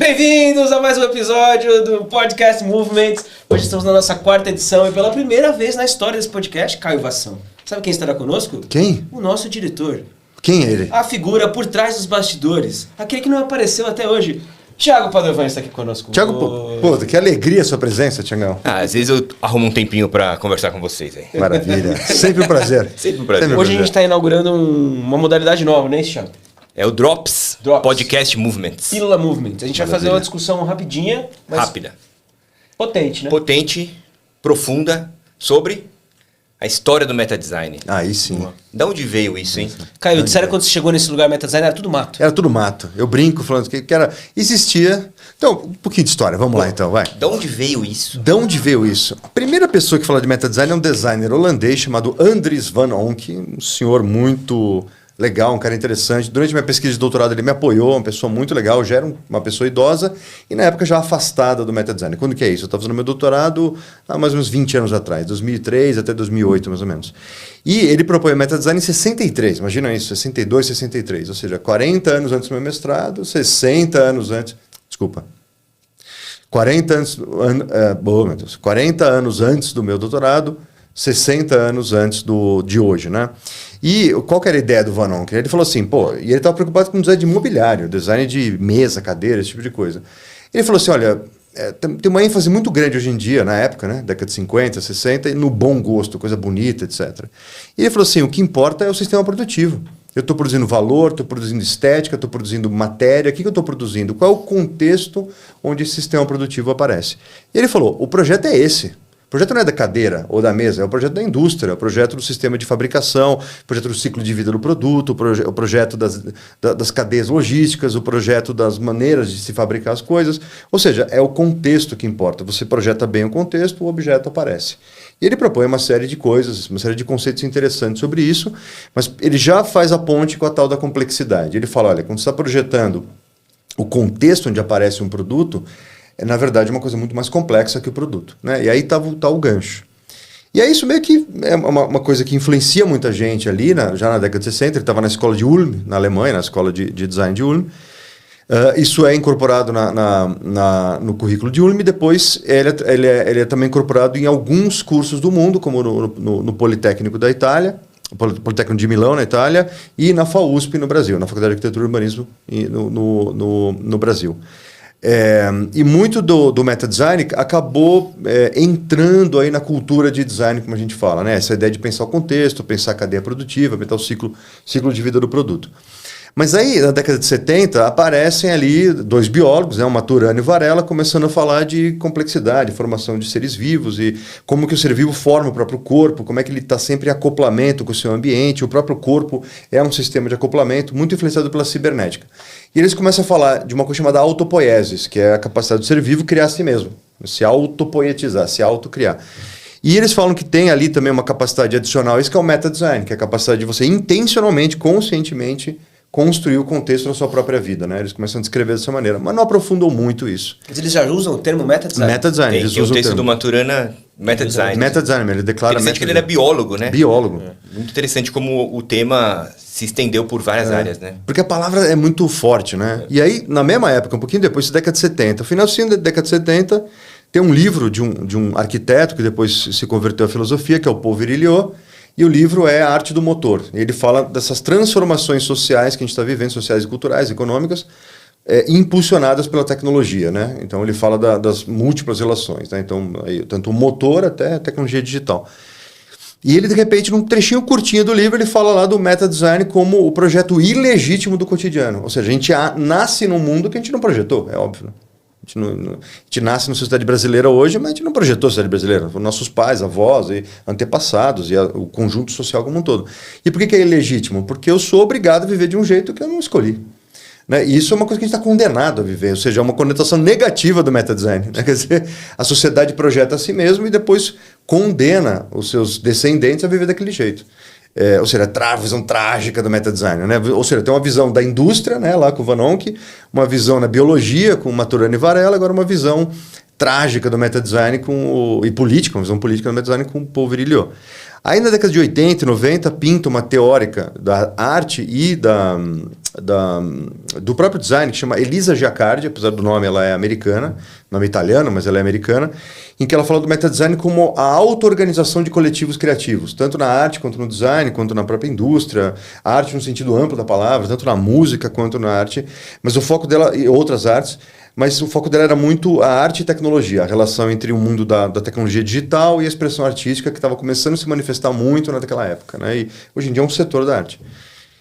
Bem-vindos a mais um episódio do Podcast Movements. Hoje estamos na nossa 4ª edição e pela primeira vez na história desse podcast, Caio Vassão. Sabe quem estará conosco? Quem? O nosso diretor. Quem é ele? A figura por trás dos bastidores. Aquele que não apareceu até hoje. Thiago Padovan está aqui conosco. Thiago, pô, que alegria a sua presença, Thiagão. Às vezes eu arrumo um tempinho pra conversar com vocês aí. Maravilha. Sempre um prazer. Sempre um prazer. Hoje a gente está inaugurando uma modalidade nova, né, Thiago? É o Drops Podcast Movements. Pílula Movement. A gente vai fazer uma discussão rapidinha, mas Rápida. potente, né? Potente, profunda, sobre a história do metadesign. Aí sim. Da onde veio isso, hein? Caio, disseram quando você chegou nesse lugar metadesign era tudo mato. Era tudo mato. Eu brinco falando que era... Existia... Então, um pouquinho de história. Vamos lá, então, vai. Da onde veio isso? De onde veio isso? A primeira pessoa que fala de metadesign é um designer holandês chamado Andries van Onck, um senhor muito legal, um cara interessante. Durante minha pesquisa de doutorado ele me apoiou, uma pessoa muito legal, já era uma pessoa idosa e na época já afastada do metadesign. Quando que é isso? Eu estava fazendo meu doutorado há mais ou menos 20 anos atrás, 2003 até 2008 mais ou menos. E ele propõe o metadesign em 63, imagina isso, 62, 63, ou seja, 40 anos antes do meu mestrado, 60 anos antes... Desculpa. 40 anos antes do meu doutorado, 60 anos antes de hoje, né? E qual que era a ideia do Van Onck? Ele falou assim, e ele estava preocupado com design de imobiliário, design de mesa, cadeira, esse tipo de coisa. Ele falou assim, olha, tem uma ênfase muito grande hoje em dia, na época, né, década de 50, 60, no bom gosto, coisa bonita, etc. E ele falou assim, o que importa é o sistema produtivo. Eu estou produzindo valor, estou produzindo estética, estou produzindo matéria. O que eu estou produzindo? Qual é o contexto onde esse sistema produtivo aparece? E ele falou, o projeto é esse. O projeto não é da cadeira ou da mesa, é o projeto da indústria, é o projeto do sistema de fabricação, o projeto do ciclo de vida do produto, o projeto das cadeias logísticas, o projeto das maneiras de se fabricar as coisas. Ou seja, é o contexto que importa. Você projeta bem o contexto, o objeto aparece. E ele propõe uma série de coisas, uma série de conceitos interessantes sobre isso, mas ele já faz a ponte com a tal da complexidade. Ele fala, olha, quando você está projetando o contexto onde aparece um produto, é na verdade uma coisa muito mais complexa que o produto, né? E aí tá o gancho. E aí isso meio que é uma coisa que influencia muita gente ali, já na década de 60, ele estava na escola de Ulm, na Alemanha, na escola de design de Ulm. Isso é incorporado no currículo de Ulm e depois ele é também incorporado em alguns cursos do mundo, como no Politécnico da Itália, o Politécnico de Milão, na Itália, e na FAUSP, no Brasil, na Faculdade de Arquitetura e Urbanismo no Brasil. E muito do metadesign acabou entrando aí na cultura de design, como a gente fala, né? Essa ideia de pensar o contexto, pensar a cadeia produtiva, pensar o ciclo de vida do produto. Mas aí, na década de 70, aparecem ali dois biólogos, né, o Maturana e o Varela, começando a falar de complexidade, formação de seres vivos e como que o ser vivo forma o próprio corpo, como é que ele está sempre em acoplamento com o seu ambiente, o próprio corpo é um sistema de acoplamento muito influenciado pela cibernética. E eles começam a falar de uma coisa chamada autopoiesis, que é a capacidade do ser vivo criar a si mesmo, se autopoietizar, se autocriar. E eles falam que tem ali também uma capacidade adicional, isso que é o metadesign, que é a capacidade de você intencionalmente, conscientemente, construir o contexto da sua própria vida, né? Eles começam a descrever dessa maneira, mas não aprofundou muito isso. Mas eles já usam o termo metadesign? Metadesign. Tem o texto do Maturana, metadesign. Metadesign, ele declara... Interessante que ele era biólogo, né? Biólogo. Muito interessante como o tema se estendeu por várias áreas, né? Porque a palavra é muito forte, né? E aí, na mesma época, um pouquinho depois, década de 70, finalzinho da década de 70, tem um livro de um arquiteto que depois se converteu à filosofia, que é o Paul Virilio. E o livro é A Arte do Motor. Ele fala dessas transformações sociais que a gente está vivendo, sociais e culturais, econômicas, impulsionadas pela tecnologia, né? Então ele fala das múltiplas relações, né? Então, tanto o motor até a tecnologia digital. E ele, de repente, num trechinho curtinho do livro, ele fala lá do metadesign como o projeto ilegítimo do cotidiano. Ou seja, a gente nasce num mundo que a gente não projetou, é óbvio, né? A gente nasce na sociedade brasileira hoje, mas a gente não projetou a sociedade brasileira. Foram nossos pais, avós, e antepassados e o conjunto social como um todo. E por que é ilegítimo? Porque eu sou obrigado a viver de um jeito que eu não escolhi. Né? E isso é uma coisa que a gente está condenado a viver, ou seja, é uma conotação negativa do metadesign. Né? Quer dizer, a sociedade projeta a si mesmo e depois condena os seus descendentes a viver daquele jeito. Ou seja, a visão trágica do metadesign, né? Ou seja, tem uma visão da indústria, né, lá com o Van Onck, uma visão na biologia com o Maturana e Varela, agora uma visão trágica do metadesign e política, uma visão política do metadesign com o Paul Virilio. Aí na década de 80 e 90 pinta uma teórica da arte e do próprio design, que chama Elisa Giacardi, apesar do nome ela é americana, nome italiano, mas ela é americana, em que ela fala do metadesign como a auto-organização de coletivos criativos, tanto na arte quanto no design, quanto na própria indústria, a arte no sentido amplo da palavra, tanto na música quanto na arte, mas o foco dela, e outras artes, mas o foco dela era muito a arte e tecnologia, a relação entre o mundo da tecnologia digital e a expressão artística que estava começando a se manifestar muito naquela época, né? E hoje em dia é um setor da arte.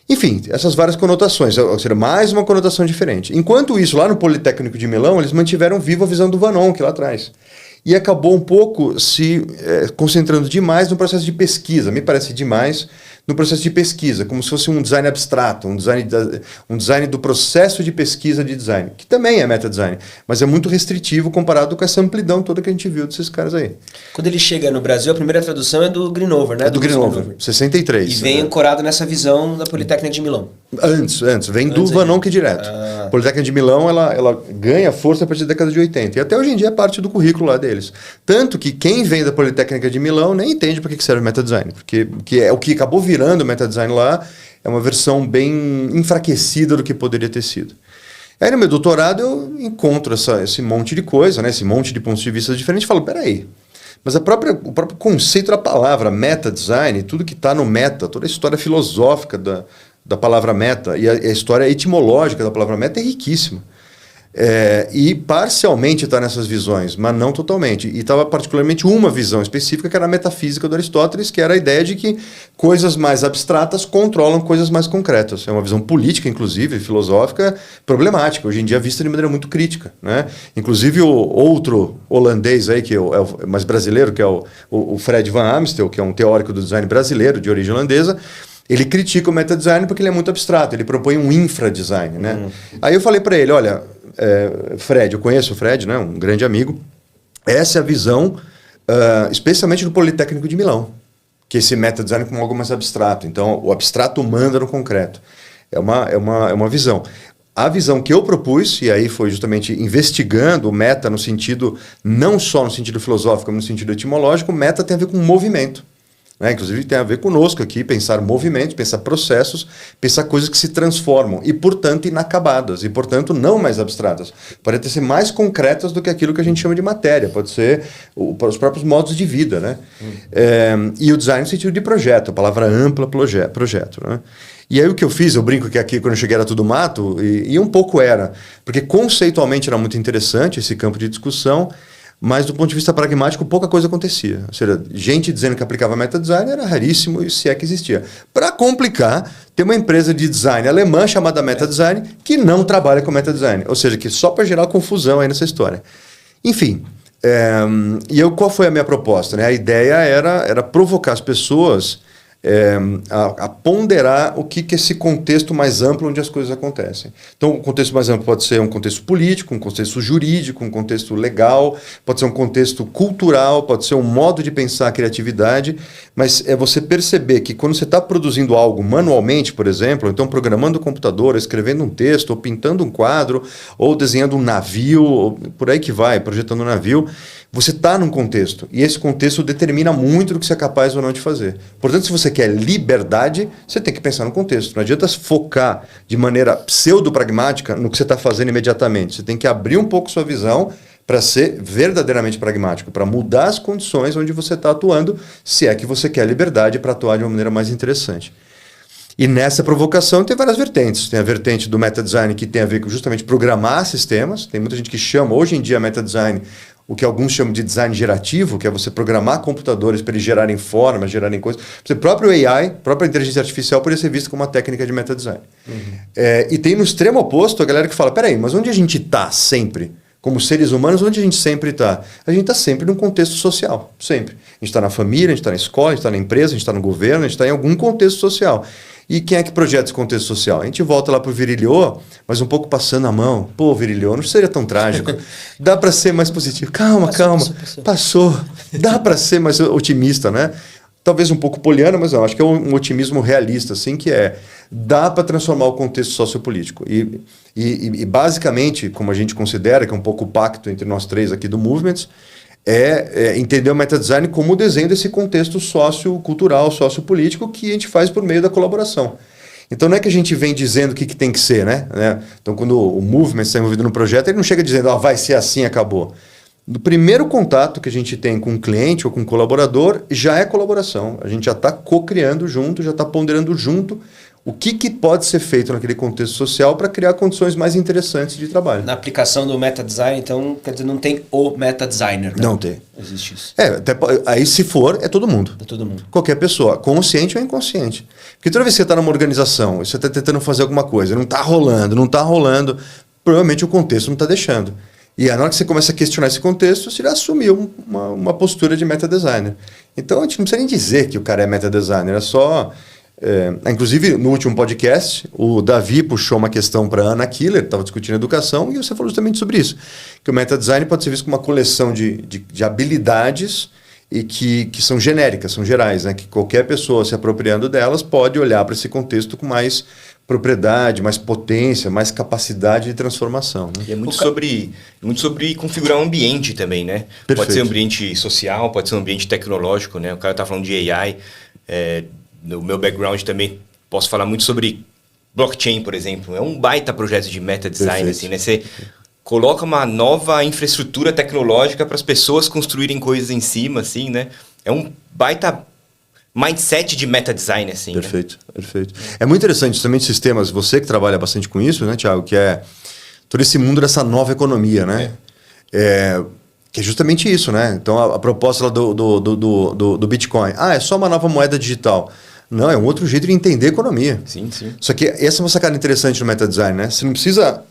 Enfim, essas várias conotações, ou seja, mais uma conotação diferente. Enquanto isso, lá no Politécnico de Milão, eles mantiveram viva a visão do Van Onck lá atrás. E acabou um pouco se concentrando demais no processo de pesquisa, me parece demais, no processo de pesquisa, como se fosse um design abstrato, um design do processo de pesquisa de design, que também é meta-design, mas é muito restritivo comparado com essa amplidão toda que a gente viu desses caras aí. Quando ele chega no Brasil, a primeira tradução é do Greenover, né? É do Greenover, 63. E vem ancorado nessa visão da Politécnica de Milão. Antes, vem do Van Onck direto. A Politécnica de Milão, ela ganha força a partir da década de 80. E até hoje em dia é parte do currículo lá deles. Tanto que quem vem da Politécnica de Milão nem entende para que serve metadesign. Porque é o que acabou virando metadesign lá, é uma versão bem enfraquecida do que poderia ter sido. Aí no meu doutorado eu encontro esse monte de coisa, né, esse monte de pontos de vista diferentes e falo, peraí, mas o próprio conceito da palavra meta-design, tudo que está no meta, toda a história filosófica da palavra meta e a história etimológica da palavra meta é riquíssima. E parcialmente está nessas visões, mas não totalmente. E estava particularmente uma visão específica, que era a metafísica do Aristóteles, que era a ideia de que coisas mais abstratas controlam coisas mais concretas. É uma visão política, inclusive, filosófica, problemática, hoje em dia vista de maneira muito crítica, né? Inclusive o outro holandês aí, que é o mais brasileiro, que é o Fred Van Amstel, que é um teórico do design brasileiro, de origem holandesa. Ele critica o metadesign porque ele é muito abstrato, ele propõe um infradesign, né? Aí eu falei para ele, olha, Fred, eu conheço o Fred, né, um grande amigo, essa é a visão, especialmente do Politécnico de Milão, que esse metadesign é como algo mais abstrato, então o abstrato manda no concreto, é uma visão. A visão que eu propus, e aí foi justamente investigando o meta no sentido, não só no sentido filosófico, mas no sentido etimológico, o meta tem a ver com movimento. Né? Inclusive tem a ver conosco aqui, pensar movimentos, pensar processos, pensar coisas que se transformam e, portanto, inacabadas e, portanto, não mais abstratas. Podem ser mais concretas do que aquilo que a gente chama de matéria, pode ser os próprios modos de vida. Né? E o design no sentido de projeto, a palavra ampla, projeto. Né? E aí o que eu fiz, eu brinco que aqui quando eu cheguei era tudo mato, e um pouco era, porque conceitualmente era muito interessante esse campo de discussão, mas do ponto de vista pragmático pouca coisa acontecia. Ou seja, gente dizendo que aplicava metadesign era raríssimo, se é que existia. Para complicar, tem uma empresa de design alemã chamada Metadesign que não trabalha com metadesign. Ou seja, que só para gerar confusão aí nessa história. Enfim, qual foi a minha proposta? Né? A ideia era provocar as pessoas a ponderar o que é esse contexto mais amplo onde as coisas acontecem. Então, o contexto mais amplo pode ser um contexto político, um contexto jurídico, um contexto legal, pode ser um contexto cultural, pode ser um modo de pensar a criatividade, mas é você perceber que quando você está produzindo algo manualmente, por exemplo, ou então programando o computador, escrevendo um texto, ou pintando um quadro, ou desenhando um navio, ou por aí que vai, projetando um navio, você está num contexto, e esse contexto determina muito do que você é capaz ou não de fazer. Portanto, se você quer liberdade, você tem que pensar no contexto. Não adianta focar de maneira pseudo-pragmática no que você está fazendo imediatamente. Você tem que abrir um pouco sua visão para ser verdadeiramente pragmático, para mudar as condições onde você está atuando, se é que você quer liberdade para atuar de uma maneira mais interessante. E nessa provocação tem várias vertentes. Tem a vertente do metadesign que tem a ver com justamente programar sistemas. Tem muita gente que chama, hoje em dia, metadesign, o que alguns chamam de design gerativo, que é você programar computadores para eles gerarem formas, gerarem coisas. O próprio AI, a própria inteligência artificial, poderia ser vista como uma técnica de metadesign. E tem no extremo oposto a galera que fala, peraí, mas onde a gente está sempre? Como seres humanos, onde a gente sempre está? A gente está sempre num contexto social, sempre. A gente está na família, a gente está na escola, a gente está na empresa, a gente está no governo, a gente está em algum contexto social. E quem é que projeta esse contexto social? A gente volta lá para o Virilio, mas um pouco passando a mão. Pô, Virilio, não seria tão trágico. Dá para ser mais positivo. Calma. Passou. Dá para ser mais otimista, né? Talvez um pouco poliana, mas não. Acho que é um otimismo realista, assim, que dá para transformar o contexto sociopolítico. E basicamente, como a gente considera, que é um pouco o pacto entre nós três aqui do Movements, entender o metadesign como o desenho desse contexto sociocultural, sociopolítico que a gente faz por meio da colaboração. Então não é que a gente vem dizendo o que tem que ser, né? Então quando o movement está envolvido no projeto, ele não chega dizendo, vai ser assim, acabou. No primeiro contato que a gente tem com um cliente ou com um colaborador, já é colaboração. A gente já está co-criando junto, já está ponderando junto o que pode ser feito naquele contexto social para criar condições mais interessantes de trabalho. Na aplicação do meta design, então, quer dizer, não tem o meta designer. Não tem. Existe isso. Aí se for, é todo mundo. É todo mundo. Qualquer pessoa, consciente ou inconsciente. Porque toda vez que você está numa organização e você está tentando fazer alguma coisa, não está rolando, provavelmente o contexto não está deixando. E na hora que você começa a questionar esse contexto, você já assumiu uma postura de meta designer. Então a gente não precisa nem dizer que o cara é meta designer, é só... inclusive, no último podcast, o Davi puxou uma questão para a Ana Killer, que estava discutindo educação, e você falou justamente sobre isso. Que o meta design pode ser visto como uma coleção de habilidades e que são genéricas, são gerais, né? Que qualquer pessoa se apropriando delas pode olhar para esse contexto com mais propriedade, mais potência, mais capacidade de transformação. Né? E é muito sobre configurar um ambiente também, né? Perfeito. Pode ser um ambiente social, pode ser um ambiente tecnológico, né? O cara está falando de AI. No meu background também posso falar muito sobre blockchain, por exemplo. É um baita projeto de meta design, assim, né? Você coloca uma nova infraestrutura tecnológica para as pessoas construírem coisas em cima, assim, né? É um baita mindset de meta design, assim. Perfeito, né? Perfeito. É muito interessante também de sistemas, você que trabalha bastante com isso, né, Thiago, que é todo esse mundo dessa nova economia, né? Que é justamente isso, né? Então a proposta lá do Bitcoin, é só uma nova moeda digital. Não, é um outro jeito de entender a economia. Sim, sim. Só que essa é uma sacada interessante no meta design, né? Você não precisa...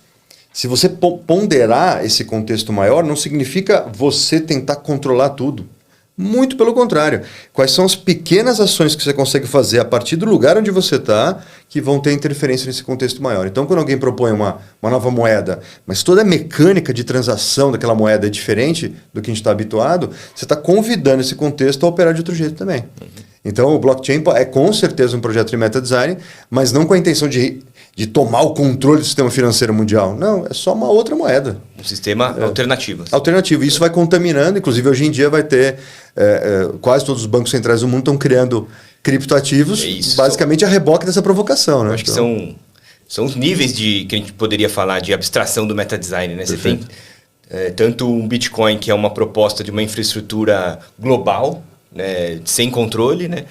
Se você ponderar esse contexto maior, não significa você tentar controlar tudo. Muito pelo contrário. Quais são as pequenas ações que você consegue fazer a partir do lugar onde você está que vão ter interferência nesse contexto maior? Então, quando alguém propõe uma nova moeda, mas toda a mecânica de transação daquela moeda é diferente do que a gente está habituado, você está convidando esse contexto a operar de outro jeito também. Então, o blockchain é com certeza um projeto de meta design, mas não com a intenção de tomar o controle do sistema financeiro mundial. Não, é só uma outra moeda. Um sistema alternativo. Alternativo. Isso vai contaminando. Inclusive, hoje em dia vai ter... quase todos os bancos centrais do mundo estão criando criptoativos, basicamente a reboque dessa provocação. Né? Acho que são os níveis que a gente poderia falar de abstração do meta design. Né? Você tem tanto um Bitcoin, que é uma proposta de uma infraestrutura global, né, sem controle, né?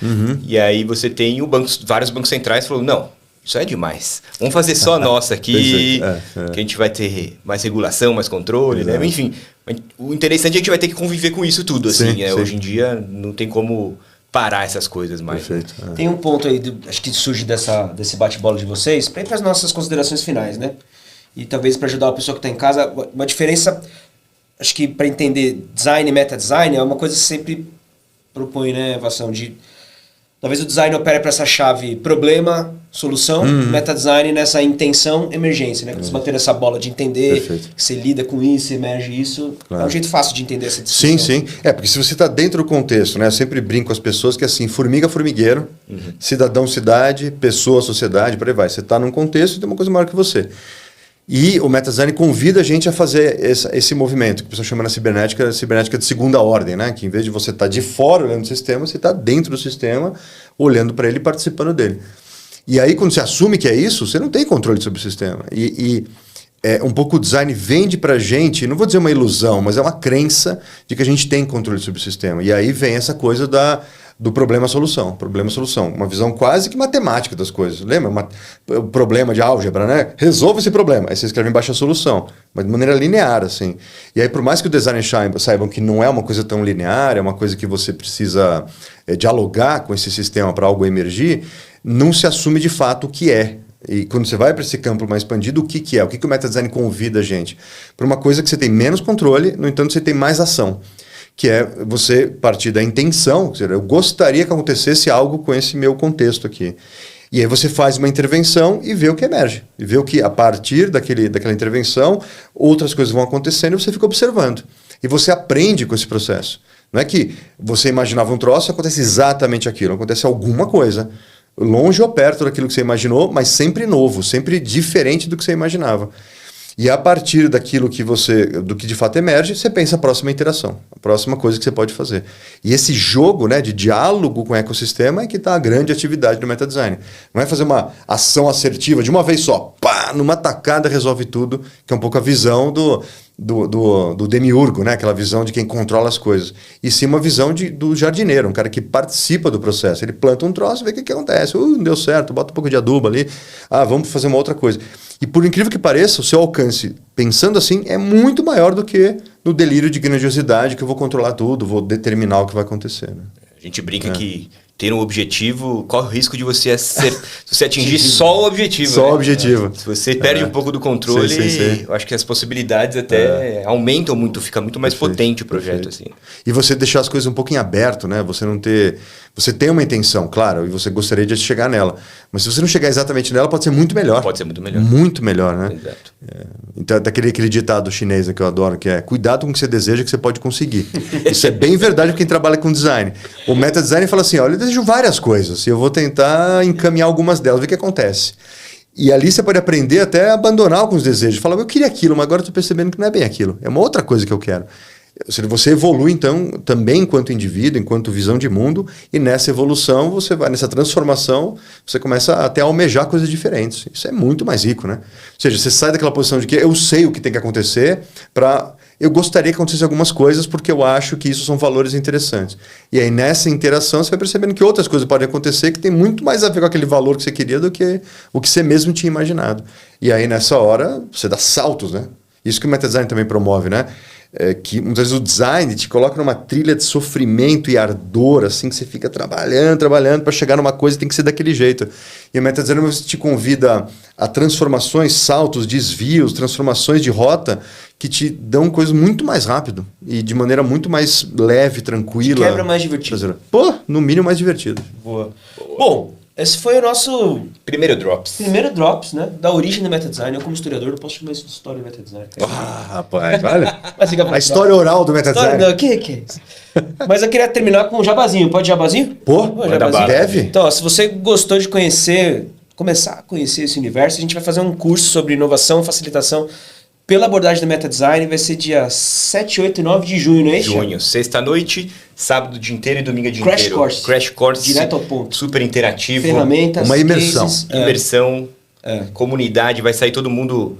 E aí você tem vários bancos centrais falando, não, isso é demais. Vamos fazer só a nossa aqui, que a gente vai ter mais regulação, mais controle, né? Enfim, o interessante é que a gente vai ter que conviver com isso tudo, assim, né? Hoje em dia não tem como parar essas coisas mais. Perfeito. Né? Tem um ponto aí, acho que surge desse bate-bola de vocês, para ir para as nossas considerações finais, né? E talvez para ajudar a pessoa que está em casa, uma diferença, acho que para entender design e meta design é uma coisa que sempre propõe, né, Vassão, de talvez o design opere para essa chave problema, solução, meta design nessa intenção, emergência, né? Quando você bater essa bola de entender, que você lida com isso, emerge isso, é um jeito fácil de entender essa discussão. Sim. Porque se você está dentro do contexto, né? Eu sempre brinco com as pessoas que é assim, formiga, formigueiro, cidadão, cidade, pessoa, sociedade, por aí vai. Você está num contexto e tem uma coisa maior que você. E o meta design convida a gente a fazer esse movimento, que o pessoal chama na cibernética de segunda ordem, né? Que em vez de você estar de fora olhando o sistema, você está dentro do sistema, olhando para ele e participando dele. E aí, quando você assume que é isso, você não tem controle sobre o sistema. Um pouco o design vende para a gente, não vou dizer uma ilusão, mas é uma crença de que a gente tem controle sobre o sistema. E aí vem essa coisa do problema-solução. Problema-solução. Uma visão quase que matemática das coisas. Lembra? O problema de álgebra, né? Resolva esse problema. Aí você escreve embaixo a solução. Mas de maneira linear, assim. E aí, por mais que o designer saibam que não é uma coisa tão linear, é uma coisa que você precisa dialogar com esse sistema para algo emergir, não se assume de fato o que é. E quando você vai para esse campo mais expandido, o que é? O que o meta design convida a gente? Para uma coisa que você tem menos controle, no entanto, você tem mais ação. Que é você partir da intenção, quer dizer, eu gostaria que acontecesse algo com esse meu contexto aqui. E aí você faz uma intervenção e vê o que emerge. E vê o que, a partir daquela intervenção, outras coisas vão acontecendo e você fica observando. E você aprende com esse processo. Não é que você imaginava um troço e acontece exatamente aquilo. Acontece alguma coisa. Longe ou perto daquilo que você imaginou, mas sempre novo, sempre diferente do que você imaginava. E a partir daquilo do que de fato emerge, você pensa a próxima interação, a próxima coisa que você pode fazer. E esse jogo, né, de diálogo com o ecossistema é que está a grande atividade do metadesign. Não é fazer uma ação assertiva de uma vez só, pá, numa tacada resolve tudo, que é um pouco a visão do demiurgo, né? Aquela visão de quem controla as coisas. E sim uma visão do jardineiro, um cara que participa do processo. Ele planta um troço e vê o que acontece. Não deu certo, bota um pouco de adubo ali. Vamos fazer uma outra coisa. E por incrível que pareça, o seu alcance, pensando assim, é muito maior do que no delírio de grandiosidade, que eu vou controlar tudo, vou determinar o que vai acontecer. Né? A gente brinca que ter um objetivo, corre o risco de você se você atingir só o objetivo. Só né? o objetivo. Se você perde um pouco do controle, sim. eu acho que as possibilidades até aumentam muito, fica muito mais potente o projeto. Assim. E você deixar as coisas um pouco em aberto, né? Você não ter... Você tem uma intenção, claro, e você gostaria de chegar nela. Mas se você não chegar exatamente nela, pode ser muito melhor. Pode ser muito melhor. Muito melhor, né? Exato. Então, daquele ditado chinês que eu adoro, que é cuidado com o que você deseja que você pode conseguir. Isso é bem verdade para quem trabalha com design. O metadesign fala assim, olha, eu desejo várias coisas e eu vou tentar encaminhar algumas delas, ver o que acontece. E ali você pode aprender até a abandonar alguns desejos. Falar, eu queria aquilo, mas agora eu estou percebendo que não é bem aquilo. É uma outra coisa que eu quero. Você evolui, então, também enquanto indivíduo, enquanto visão de mundo, e nessa evolução, você vai, nessa transformação, você começa até a almejar coisas diferentes. Isso é muito mais rico, né? Ou seja, você sai daquela posição de que eu sei o que tem que acontecer para... Eu gostaria que acontecessem algumas coisas porque eu acho que isso são valores interessantes. E aí, nessa interação, você vai percebendo que outras coisas podem acontecer que tem muito mais a ver com aquele valor que você queria do que o que você mesmo tinha imaginado. E aí, nessa hora, você dá saltos, né? Isso que o metadesign também promove, né? Que muitas vezes o design te coloca numa trilha de sofrimento e ardor, assim, que você fica trabalhando para chegar numa coisa que tem que ser daquele jeito. E o metadesign te convida a transformações, saltos, desvios, transformações de rota que te dão coisas muito mais rápido e de maneira muito mais leve, tranquila. Te quebra mais divertido. Pô, no mínimo mais divertido. Boa. Bom, esse foi o nosso primeiro Drops, né? Da origem do metadesign. Eu, como historiador, não posso chamar isso de história do metadesign. Rapaz, olha. Mas fica A história oral do metadesign. Não, que é isso? Mas eu queria terminar com um jabazinho. Pode jabazinho? Pô, jabazinho. deve. Então, ó, se você gostou de começar a conhecer esse universo, a gente vai fazer um curso sobre inovação e facilitação pela abordagem do metadesign. Vai ser dia 7, 8 e 9 de junho, não é isso? Junho, sexta-noite, sábado o dia inteiro e domingo o dia Crash inteiro. course. Crash course. Direto ao ponto. Super interativo. Ferramentas, uma imersão. cases, Imersão, comunidade, vai sair todo mundo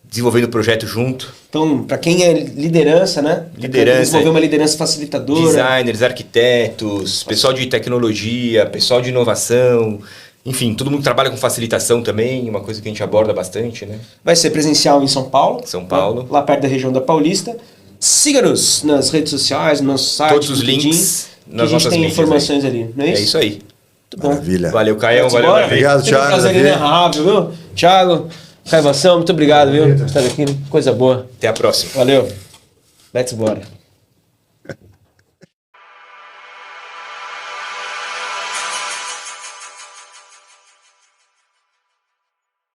desenvolvendo o projeto junto. Então, para quem é liderança, né? Liderança. Desenvolver uma liderança facilitadora. Designers, arquitetos, pessoal de tecnologia, pessoal de inovação. Enfim, todo mundo trabalha com facilitação também, uma coisa que a gente aborda bastante, né? Vai ser presencial em São Paulo. São Paulo. Lá perto da região da Paulista. Siga-nos nas redes sociais, no nosso site. Todos os LinkedIn, links que nas a gente nossas tem mídias informações ali, não é isso? É isso aí. Muito bom. Maravilha. Valeu, Caião. Valeu, Bora? Davi. Obrigado, Sempre um Thiago, prazer Davi. inenarrável, viu? Thiago, Caivação, muito obrigado, viu? Por estar aqui. Coisa boa. Até a próxima. Valeu. Let's bora.